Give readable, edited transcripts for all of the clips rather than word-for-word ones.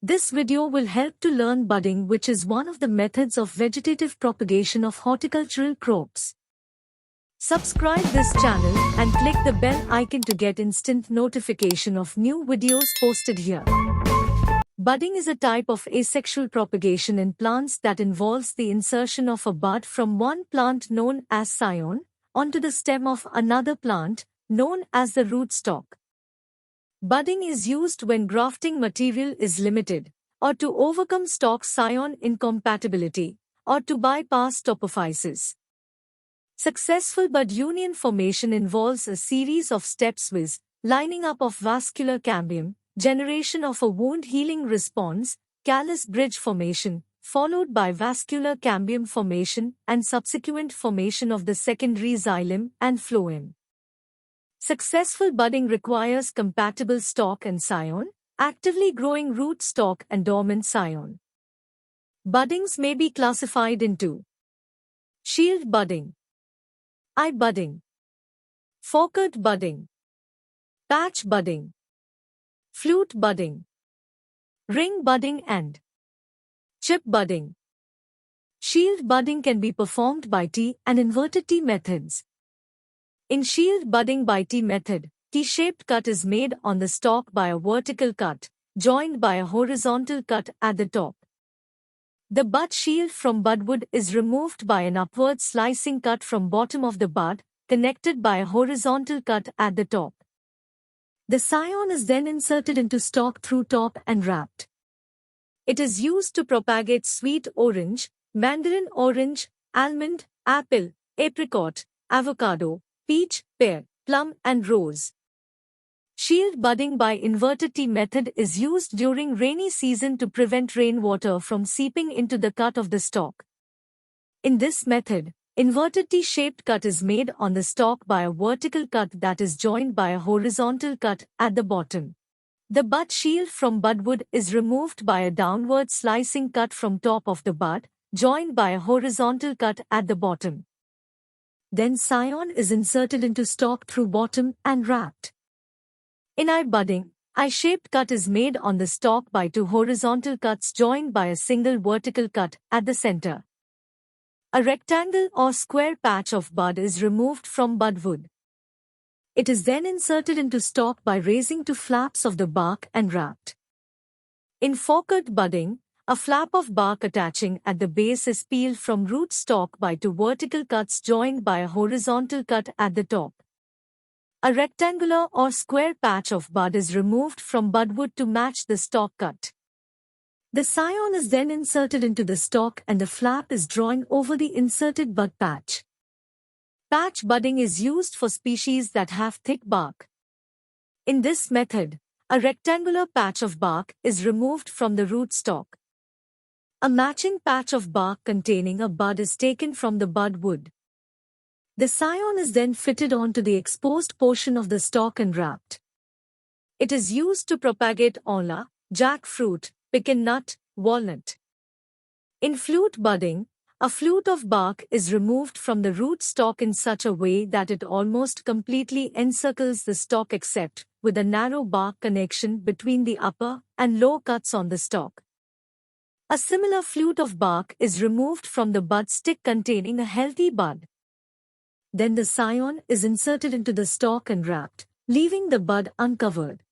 This video will help to learn budding, which is one of the methods of vegetative propagation of horticultural crops. Subscribe this channel and click the bell icon to get instant notification of new videos posted here. Budding is a type of asexual propagation in plants that involves the insertion of a bud from one plant known as scion onto the stem of another plant known as the rootstock. Budding is used when grafting material is limited, or to overcome stalk-scion incompatibility, or to bypass topophysis. Successful bud union formation involves a series of steps with lining up of vascular cambium, generation of a wound healing response, callus bridge formation, followed by vascular cambium formation and subsequent formation of the secondary xylem and phloem. Successful budding requires compatible stalk and scion, actively growing root stalk and dormant scion. Buddings may be classified into shield budding, eye budding, Forkert budding, patch budding, flute budding, ring budding and chip budding. Shield budding can be performed by T and inverted T methods. In shield budding by T method, T-shaped cut is made on the stalk by a vertical cut, joined by a horizontal cut at the top. The bud shield from budwood is removed by an upward slicing cut from bottom of the bud, connected by a horizontal cut at the top. The scion is then inserted into stalk through top and wrapped. It is used to propagate sweet orange, mandarin orange, almond, apple, apricot, avocado, peach, pear, plum and rose. Shield budding by inverted T method is used during rainy season to prevent rainwater from seeping into the cut of the stalk. In this method, inverted T-shaped cut is made on the stalk by a vertical cut that is joined by a horizontal cut at the bottom. The bud shield from budwood is removed by a downward slicing cut from top of the bud, joined by a horizontal cut at the bottom. Then scion is inserted into stalk through bottom and wrapped. In eye budding, eye-shaped cut is made on the stalk by two horizontal cuts joined by a single vertical cut at the center. A rectangle or square patch of bud is removed from budwood. It is then inserted into stalk by raising two flaps of the bark and wrapped. In Forkert budding, a flap of bark attaching at the base is peeled from root stalk by two vertical cuts joined by a horizontal cut at the top. A rectangular or square patch of bud is removed from budwood to match the stalk cut. The scion is then inserted into the stalk and the flap is drawn over the inserted bud patch. Patch budding is used for species that have thick bark. In this method, a rectangular patch of bark is removed from the rootstock. A matching patch of bark containing a bud is taken from the bud wood. The scion is then fitted onto the exposed portion of the stalk and wrapped. It is used to propagate olla, jackfruit, pecan nut, walnut. In flute budding, a flute of bark is removed from the root stalk in such a way that it almost completely encircles the stalk except with a narrow bark connection between the upper and lower cuts on the stalk. A similar flute of bark is removed from the bud stick containing a healthy bud. Then the scion is inserted into the stalk and wrapped, leaving the bud uncovered.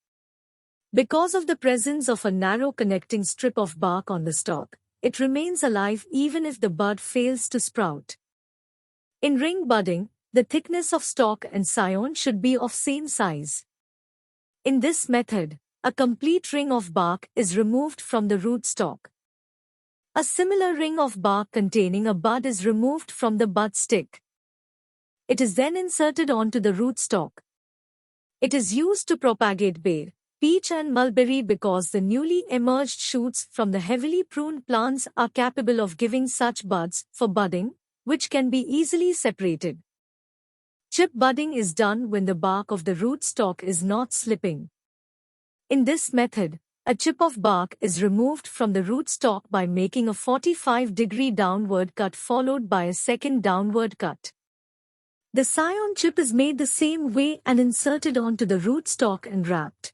Because of the presence of a narrow connecting strip of bark on the stalk, it remains alive even if the bud fails to sprout. In ring budding, the thickness of stalk and scion should be of same size. In this method, a complete ring of bark is removed from the rootstock. A similar ring of bark containing a bud is removed from the bud stick. It is then inserted onto the rootstock. It is used to propagate pear, peach and mulberry because the newly emerged shoots from the heavily pruned plants are capable of giving such buds for budding, which can be easily separated. Chip budding is done when the bark of the rootstock is not slipping. In this method, a chip of bark is removed from the rootstock by making a 45-degree downward cut followed by a second downward cut. The scion chip is made the same way and inserted onto the rootstock and wrapped.